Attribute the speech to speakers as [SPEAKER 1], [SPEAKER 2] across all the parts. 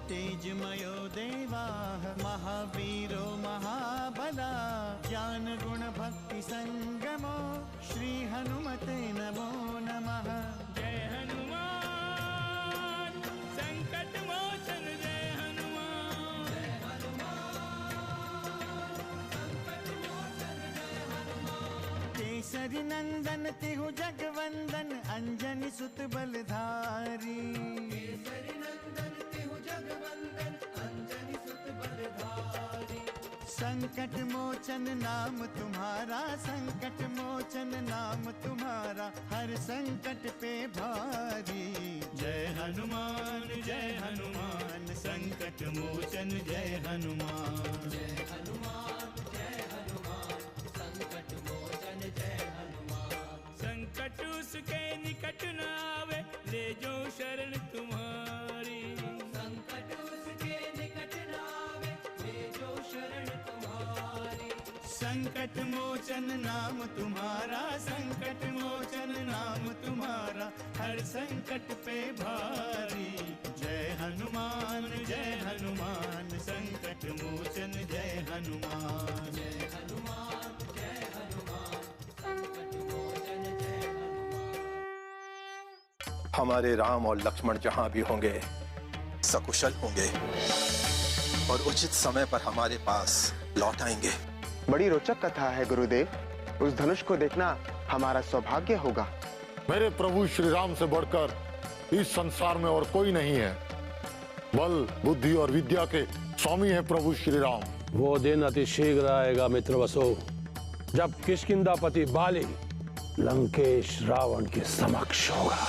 [SPEAKER 1] तेजमयो देवाः महावीरो महाबला ज्ञान गुण भक्ति संगमो श्री हनुमते नमो नमः।
[SPEAKER 2] जय हनुमान संकट मोचन जय हनुमान। जय हनुमान संकट मोचन जय हनुमान।
[SPEAKER 1] केसरी नंदन तिहु जगवंदन अंजनी सुत बलधारी। केसरी नंदन तिहु जगवंदन अंजनी सुत बलधारी। संकट मोचन नाम तुम्हारा संकट मोचन नाम तुम्हारा हर संकट पे भारी। जय हनुमान संकट मोचन जय हनुमान। जय हनुमान संकट मोचन जय हनुमान।
[SPEAKER 2] संकट उसके निकट न आवे ले जो शरण तुम्हारी।
[SPEAKER 1] संकट उसके निकट न आवे ले जो शरण तुम्हारी। संकट मोचन नाम तुम्हारा संकट मोचन नाम तुम्हारा हर संकट पे भारी। जय हनुमान संकट मोचन जय हनुमान। जय हनुमान संकट मोचन जय हनुमान।
[SPEAKER 3] हमारे राम और लक्ष्मण जहां भी होंगे सकुशल होंगे और उचित समय पर हमारे पास लौट आएंगे।
[SPEAKER 4] बड़ी रोचक कथा है गुरुदेव। उस धनुष को देखना हमारा सौभाग्य होगा।
[SPEAKER 5] मेरे प्रभु श्री राम से बढ़कर इस संसार में और कोई नहीं है। बल बुद्धि और विद्या के स्वामी है प्रभु श्री राम।
[SPEAKER 6] वो दिन अति शीघ्र आएगा मित्र वसु, जब किष्किंधापति बाली लंकेश रावण के समक्ष होगा।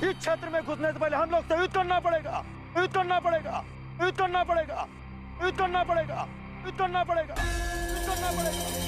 [SPEAKER 6] इस क्षेत्र में घुसने से पहले हम लोग से युद्ध करना पड़ेगा। युद्ध करना पड़ेगा। युद्ध करना पड़ेगा। युद्ध करना पड़ेगा। युद्ध करना पड़ेगा। युद्ध करना पड़ेगा।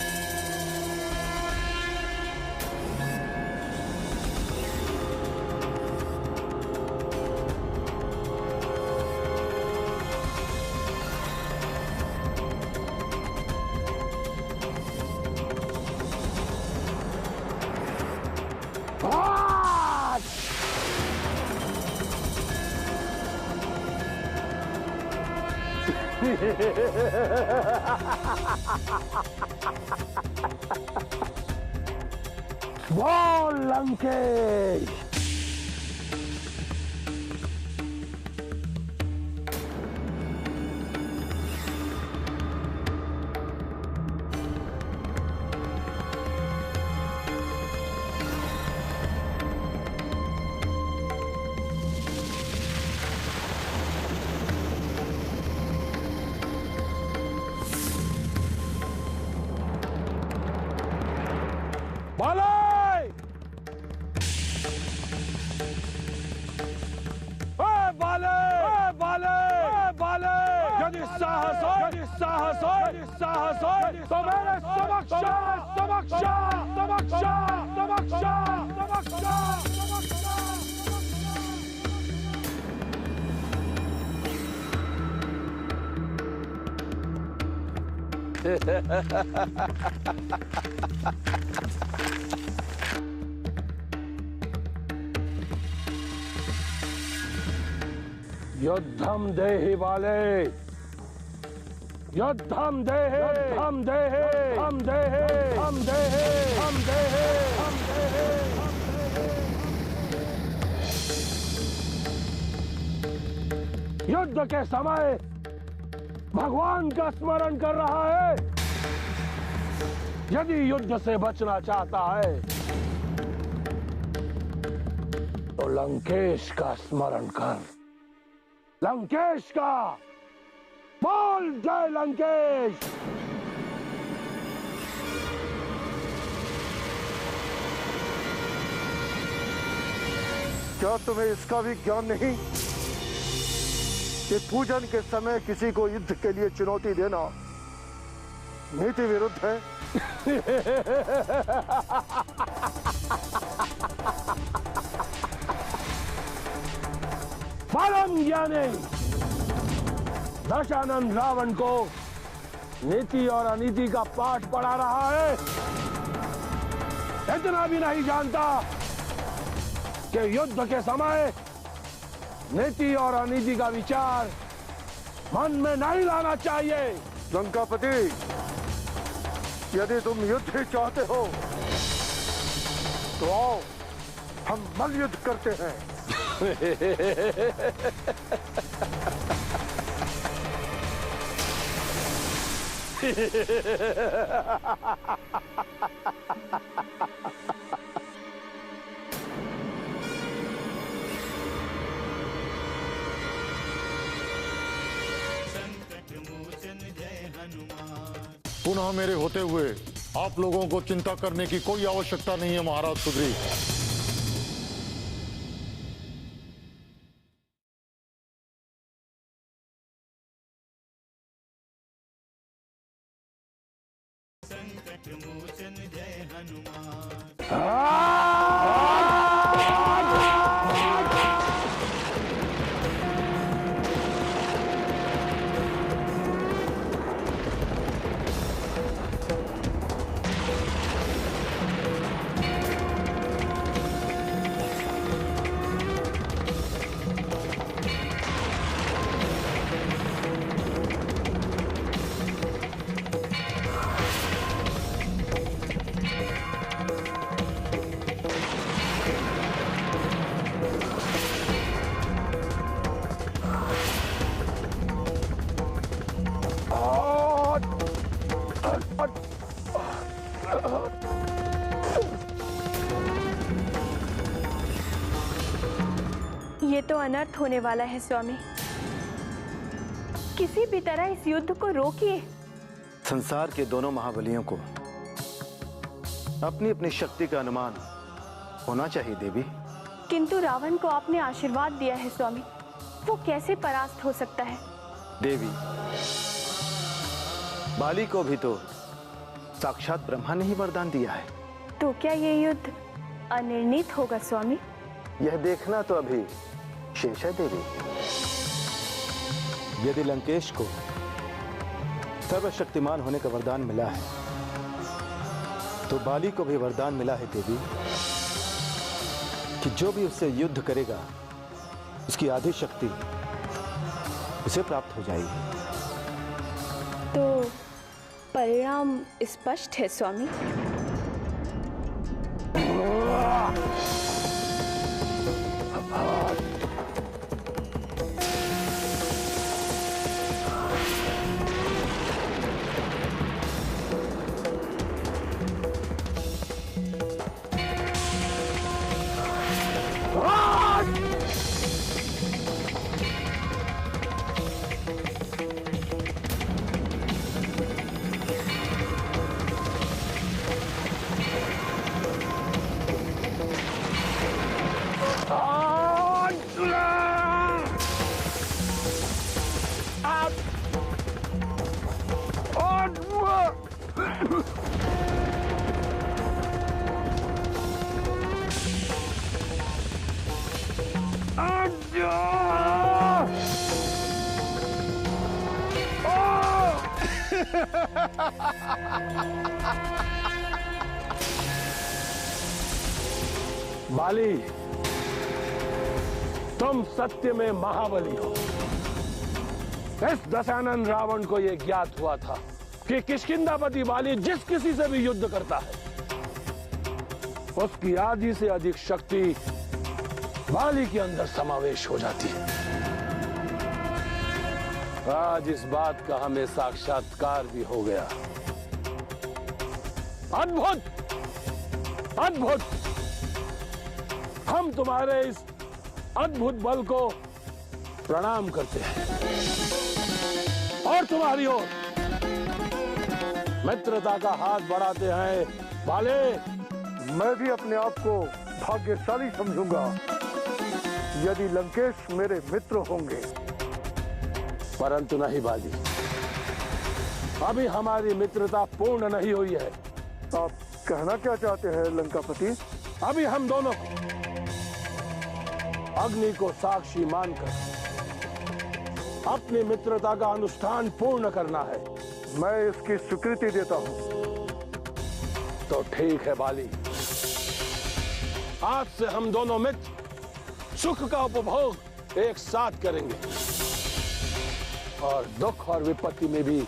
[SPEAKER 6] बोल लंकेश। युद्धम देहि बाले, युद्धम देहि, युद्धम देहि, युद्धम देहि, युद्धम देहि, युद्धम देहि, युद्धम देहि। युद्ध के समय भगवान का स्मरण कर रहा है। यदि युद्ध से बचना चाहता है तो लंकेश का स्मरण कर। लंकेश का बोल जय लंकेश।
[SPEAKER 5] क्या तुम्हें इसका भी ज्ञान नहीं
[SPEAKER 6] कि पूजन के समय किसी को युद्ध के लिए चुनौती देना नीति विरुद्ध है। परम ज्ञानी दशानन रावण को नीति और अनीति का पाठ पढ़ा रहा है। इतना भी नहीं जानता कि युद्ध के समय नीति और अनीति का विचार मन में नहीं लाना चाहिए। लंकापति, यदि तुम युद्ध ही चाहते हो तो आओ हम मल्लयुद्ध करते हैं।
[SPEAKER 5] पुनः मेरे होते हुए आप लोगों को चिंता करने की कोई आवश्यकता नहीं है महाराज सुग्रीव।
[SPEAKER 1] संकट मोचन जय हनुमान।
[SPEAKER 7] ये तो अनर्थ होने वाला है स्वामी। किसी भी तरह इस युद्ध को रोकिए।
[SPEAKER 8] संसार के दोनों महाबलियों को अपनी अपनी शक्ति का अनुमान होना चाहिए देवी।
[SPEAKER 7] किंतु रावण को आपने आशीर्वाद दिया है स्वामी, वो कैसे परास्त हो सकता है?
[SPEAKER 8] देवी, बाली को भी तो साक्षात ब्रह्मा ने ही वरदान दिया है।
[SPEAKER 7] तो क्या ये युद्ध अनिर्णित होगा स्वामी?
[SPEAKER 8] यह देखना तो अभी शेष है देवी। यदि लंकेश को सर्वशक्तिमान होने का वरदान मिला है तो बाली को भी वरदान मिला है देवी कि जो भी उससे युद्ध करेगा उसकी आधी शक्ति उसे प्राप्त हो जाएगी।
[SPEAKER 7] तो परिणाम स्पष्ट है स्वामी।
[SPEAKER 6] बाली, तुम सत्य में महाबली हो। इस दशानन रावण को यह ज्ञात हुआ था कि किष्किंधापति बाली जिस किसी से भी युद्ध करता है उसकी आधी से अधिक शक्ति बाली के अंदर समावेश हो जाती है। आज इस बात का हमें साक्षात्कार भी हो गया। अद्भुत, अद्भुत। हम तुम्हारे इस अद्भुत बल को प्रणाम करते हैं और तुम्हारी ओर मित्रता का हाथ बढ़ाते हैं। बाले, मैं भी अपने आप को भाग्यशाली समझूंगा यदि लंकेश मेरे मित्र होंगे। परंतु नहीं बाली, अभी हमारी मित्रता पूर्ण नहीं हुई है।
[SPEAKER 4] आप कहना क्या चाहते हैं लंकापति?
[SPEAKER 6] अभी हम दोनों को अग्नि को साक्षी मानकर अपनी मित्रता का अनुष्ठान पूर्ण करना है।
[SPEAKER 4] मैं इसकी स्वीकृति देता हूं।
[SPEAKER 6] तो ठीक है बाली, आज से हम दोनों मित्र सुख का उपभोग एक साथ करेंगे और दुख और विपत्ति में भी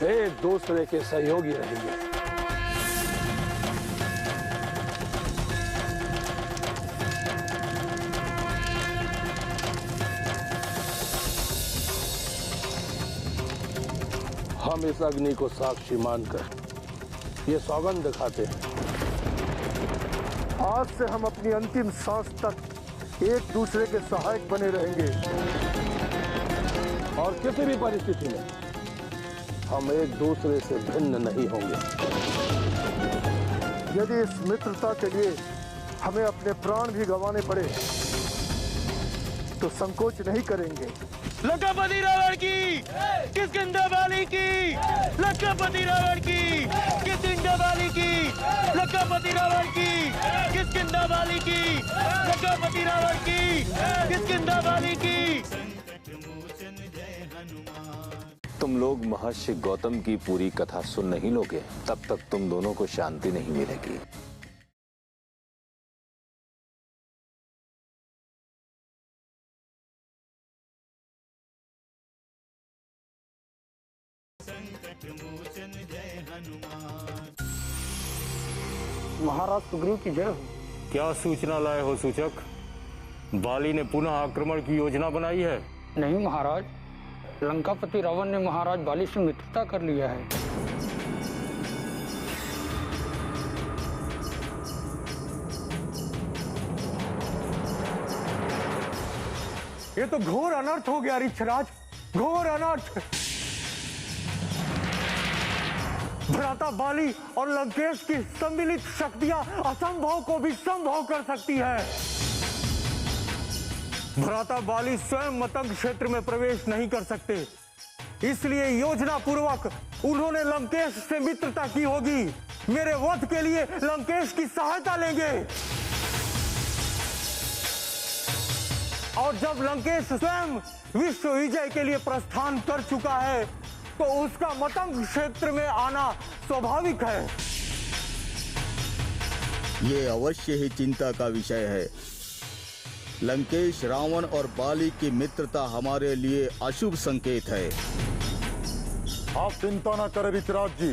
[SPEAKER 6] एक दूसरे के सहयोगी रहेंगे। हम इस अग्नि को साक्षी मानकर ये सौगंध दिखाते हैं,
[SPEAKER 4] आज से हम अपनी अंतिम सांस तक एक दूसरे के सहायक बने रहेंगे
[SPEAKER 6] और किसी भी परिस्थिति में हम एक दूसरे से भिन्न नहीं होंगे।
[SPEAKER 4] यदि इस मित्रता के लिए हमें अपने प्राण भी गंवाने पड़े तो संकोच नहीं करेंगे।
[SPEAKER 2] लंकापति रावण की, किष्किंधा वाली की, लंकापति रावण की, किष्किंधा वाली की, लंकापति रावण की, किष्किंधा वाली की, लंकापति रावण की, किष्किंधा वाली की।
[SPEAKER 9] तुम लोग महर्षि गौतम की पूरी कथा सुन नहीं लोगे तब तक तुम दोनों को शांति नहीं मिलेगी।
[SPEAKER 6] महाराज सुग्रीव की जय हो।
[SPEAKER 10] क्या सूचना लाए हो सूचक? बाली ने पुनः आक्रमण की योजना बनाई है?
[SPEAKER 11] नहीं महाराज, लंकापति रावण ने महाराज बाली से मित्रता कर लिया है।
[SPEAKER 10] ये तो घोर अनर्थ हो गया ऋक्षराज, घोर अनर्थ। भ्राता बाली और लंकेश की सम्मिलित शक्तियां असंभव को भी संभव कर सकती है। भ्राता बाली स्वयं मतंग क्षेत्र में प्रवेश नहीं कर सकते, इसलिए योजना पूर्वक उन्होंने लंकेश से मित्रता की होगी। मेरे वध के लिए लंकेश की सहायता लेंगे और जब लंकेश स्वयं विश्व विजय के लिए प्रस्थान कर चुका है तो उसका मतंग क्षेत्र में आना स्वाभाविक है।
[SPEAKER 12] ये अवश्य ही चिंता का विषय है। लंकेश, रावण और बाली की मित्रता हमारे लिए अशुभ संकेत है।
[SPEAKER 5] आप चिंता न करें ऋतराज जी,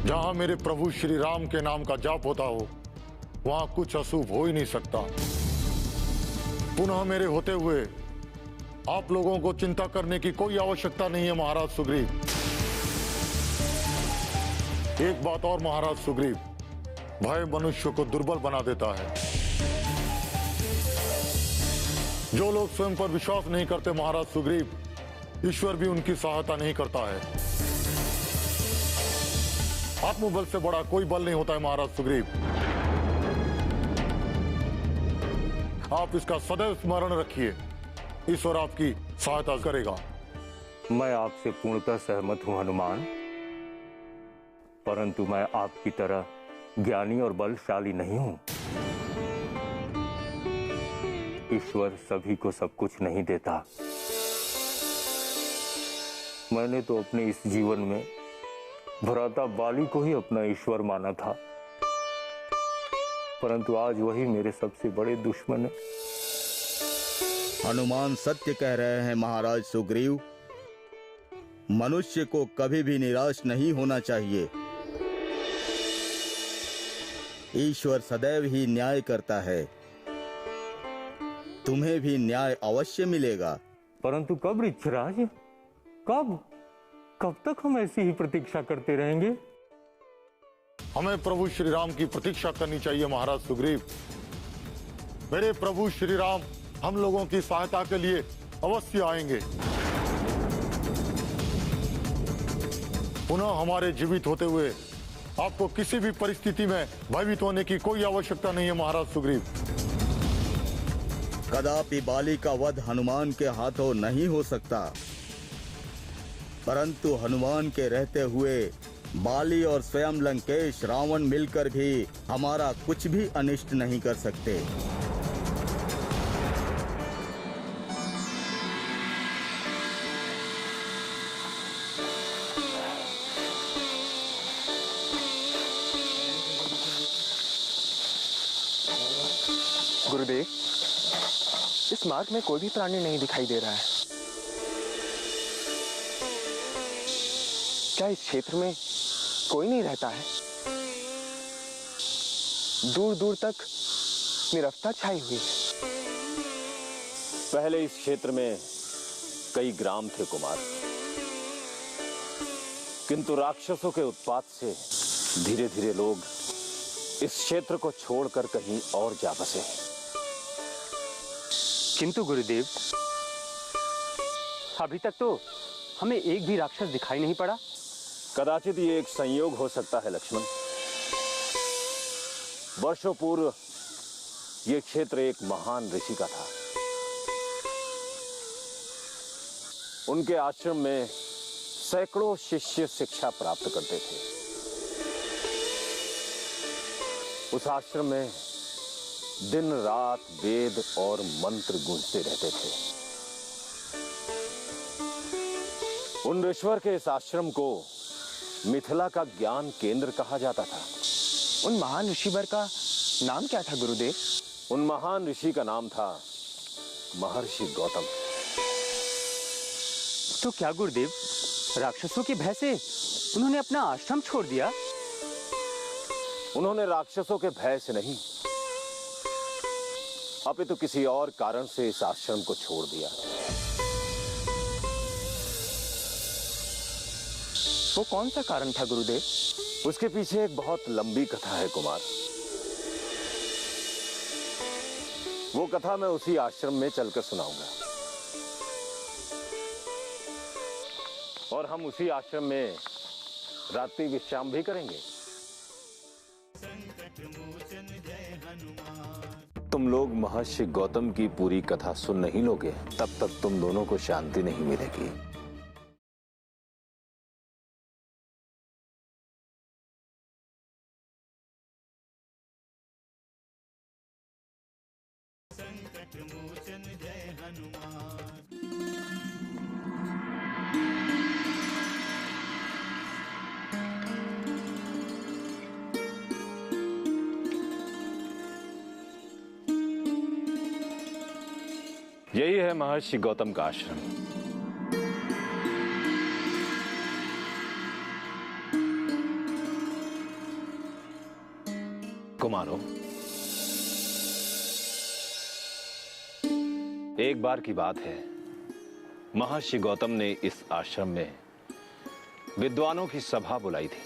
[SPEAKER 5] जहां मेरे प्रभु श्री राम के नाम का जाप होता हो वहां कुछ अशुभ हो ही नहीं सकता। पुनः मेरे होते हुए आप लोगों को चिंता करने की कोई आवश्यकता नहीं है महाराज सुग्रीव। एक बात और महाराज सुग्रीव, भय मनुष्य को दुर्बल बना देता है। जो लोग स्वयं पर विश्वास नहीं करते महाराज सुग्रीव, ईश्वर भी उनकी सहायता नहीं करता है। आत्मबल से बड़ा कोई बल नहीं होता है महाराज सुग्रीव। आप इसका सदैव स्मरण रखिए, ईश्वर आपकी सहायता करेगा।
[SPEAKER 10] मैं आपसे पूर्णतः सहमत हूं हनुमान, परंतु मैं आपकी तरह ज्ञानी और बलशाली नहीं हूं। ईश्वर सभी को सब कुछ नहीं देता। मैंने तो अपने इस जीवन में भ्राता बाली को ही अपना ईश्वर माना था, परंतु आज वही मेरे सबसे बड़े दुश्मन है।
[SPEAKER 12] हनुमान सत्य कह रहे हैं महाराज सुग्रीव। मनुष्य को कभी भी निराश नहीं होना चाहिए। ईश्वर सदैव ही न्याय करता है। तुम्हें भी न्याय अवश्य मिलेगा।
[SPEAKER 10] परंतु कब ऋक्षराज? कब तक हम ऐसी ही प्रतीक्षा करते रहेंगे?
[SPEAKER 5] हमें प्रभु श्री राम की प्रतीक्षा करनी चाहिए महाराज सुग्रीव। मेरे प्रभु श्री राम हम लोगों की सहायता के लिए अवश्य आएंगे। पुनः हमारे जीवित होते हुए आपको किसी भी परिस्थिति में भयभीत होने की कोई आवश्यकता नहीं है महाराज सुग्रीव।
[SPEAKER 12] कदापि बाली का वध हनुमान के हाथों नहीं हो सकता, परंतु हनुमान के रहते हुए बाली और स्वयं लंकेश रावण मिलकर भी हमारा कुछ भी अनिष्ट नहीं कर सकते।
[SPEAKER 13] गुरुदेव, इस मार्ग में कोई भी प्राणी नहीं दिखाई दे रहा है। क्या इस क्षेत्र में कोई नहीं रहता है? दूर दूर तक निरवता छाई हुई है।
[SPEAKER 9] पहले इस क्षेत्र में कई ग्राम थे कुमार, किंतु राक्षसों के उत्पात से धीरे धीरे लोग इस क्षेत्र को छोड़कर कहीं और जा बसे।
[SPEAKER 14] किंतु गुरुदेव, अभी तक तो हमें एक भी राक्षस दिखाई नहीं पड़ा।
[SPEAKER 9] कदाचित ये एक संयोग हो सकता है लक्ष्मण। वर्षों पूर्व ये क्षेत्र एक महान ऋषि का था। उनके आश्रम में सैकड़ों शिष्य शिक्षा प्राप्त करते थे। उस आश्रम में दिन रात वेद और मंत्र गूंजते रहते थे। उन ऋषिवर के इस आश्रम को मिथिला का ज्ञान केंद्र कहा जाता था।
[SPEAKER 13] उन महान ऋषिवर का नाम क्या था गुरुदेव?
[SPEAKER 9] उन महान ऋषि का नाम था महर्षि गौतम।
[SPEAKER 14] तो क्या गुरुदेव, राक्षसों के भय से उन्होंने अपना आश्रम छोड़ दिया?
[SPEAKER 9] उन्होंने राक्षसों के भय से नहीं, अपितु किसी और कारण से इस आश्रम को छोड़ दिया।
[SPEAKER 13] वो कौन सा कारण था गुरुदेव?
[SPEAKER 9] उसके पीछे एक बहुत लंबी कथा है कुमार। वो कथा मैं उसी आश्रम में चलकर सुनाऊंगा, और हम उसी आश्रम में रात्रि विश्राम भी करेंगे। तुम लोग महर्षि गौतम की पूरी कथा सुन नहीं लोगे, तब तक तुम दोनों को शांति नहीं मिलेगी।
[SPEAKER 1] संकट मोचन जय हनुमान।
[SPEAKER 9] यही है महर्षि गौतम का आश्रम। कुमारों, एक बार की बात है, महर्षि गौतम ने इस आश्रम में विद्वानों की सभा बुलाई थी।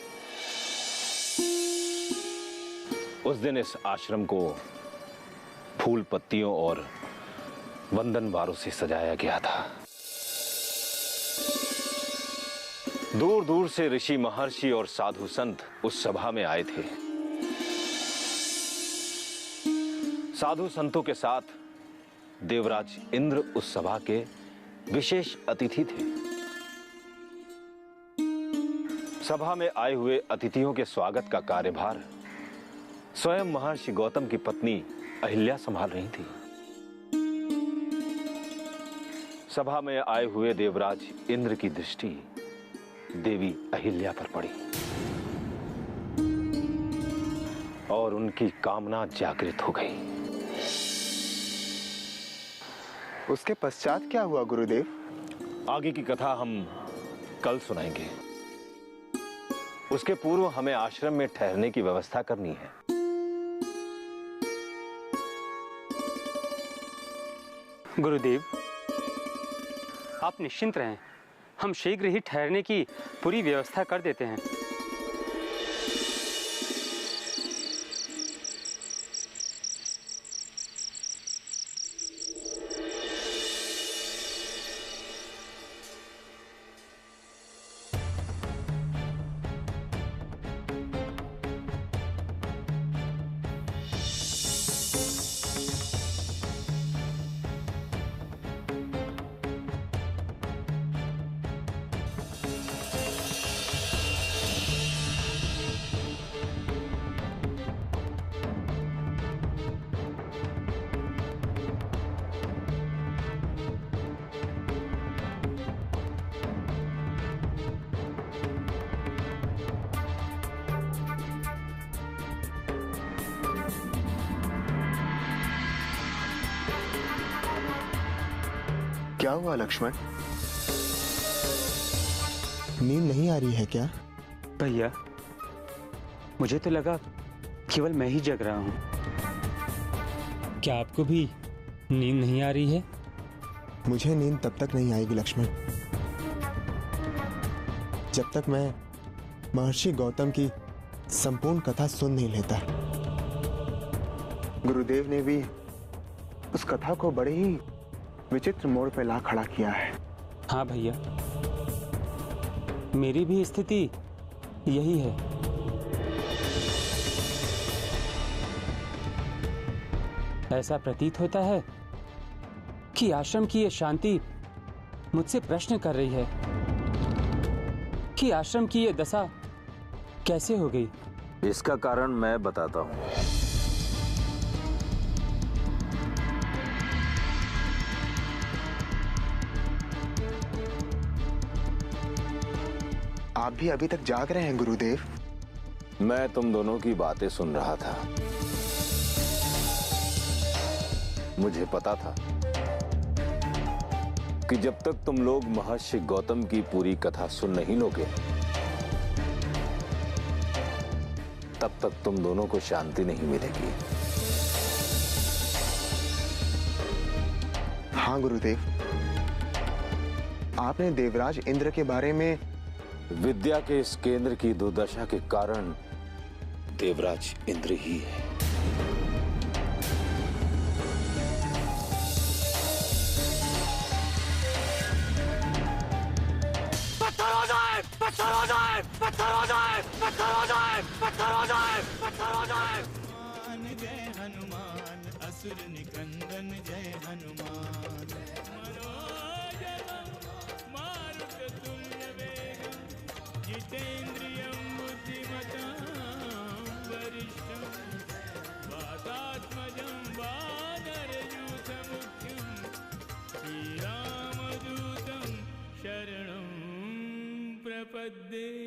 [SPEAKER 9] उस दिन इस आश्रम को फूल पत्तियों और वंदन बारों से सजाया गया था। दूर दूर से ऋषि, महर्षि और साधु संत उस सभा में आए थे। साधु संतों के साथ देवराज इंद्र उस सभा के विशेष अतिथि थे। सभा में आए हुए अतिथियों के स्वागत का कार्यभार स्वयं महर्षि गौतम की पत्नी अहिल्या संभाल रही थी। सभा में आए हुए देवराज इंद्र की दृष्टि देवी अहिल्या पर पड़ी और उनकी कामना जागृत हो गई।
[SPEAKER 13] उसके पश्चात क्या हुआ गुरुदेव?
[SPEAKER 9] आगे की कथा हम कल सुनाएंगे। उसके पूर्व हमें आश्रम में ठहरने की व्यवस्था करनी है।
[SPEAKER 14] गुरुदेव, आप निश्चिंत रहें, हम शीघ्र ही ठहरने की पूरी व्यवस्था कर देते हैं।
[SPEAKER 13] क्या हुआ लक्ष्मण? नींद नहीं आ रही है क्या?
[SPEAKER 14] भैया, मुझे तो लगा केवल मैं ही जग रहा हूं। क्या आपको भी नींद नहीं आ रही है?
[SPEAKER 13] मुझे नींद तब तक नहीं आएगी लक्ष्मण, जब तक मैं महर्षि गौतम की संपूर्ण कथा सुन नहीं लेता। गुरुदेव ने भी उस कथा को बड़े ही विचित्र मोड़ पर ला खड़ा किया है।
[SPEAKER 14] हाँ भैया, मेरी भी स्थिति यही है। ऐसा प्रतीत होता है कि आश्रम की ये शांति मुझसे प्रश्न कर रही है कि आश्रम की ये दशा कैसे हो गई।
[SPEAKER 9] इसका कारण मैं बताता हूं।
[SPEAKER 13] आप भी अभी तक जाग रहे हैं गुरुदेव?
[SPEAKER 9] मैं तुम दोनों की बातें सुन रहा था। मुझे पता था कि जब तक तुम लोग महर्षि गौतम की पूरी कथा सुन नहीं लोगे, तब तक तुम दोनों को शांति नहीं मिलेगी।
[SPEAKER 13] हाँ गुरुदेव, आपने देवराज इंद्र के बारे में।
[SPEAKER 9] विद्या के इस केंद्र की दुर्दशा के कारण देवराज इंद्र ही है।
[SPEAKER 2] पत्थर हो जाए, पत्थर हो जाए, पत्थर हो जाए, पत्थर हो जाए, पत्थर हो जाए, पत्थर हो जाए।
[SPEAKER 1] जय हनुमान, असुर निकंदन जय हनुमान। जितेन्द्रियं बुद्धिमतां वरिष्ठं वातात्मजं वानरयूथमुख्यं श्रीरामदूतं शरणं प्रपद्ये।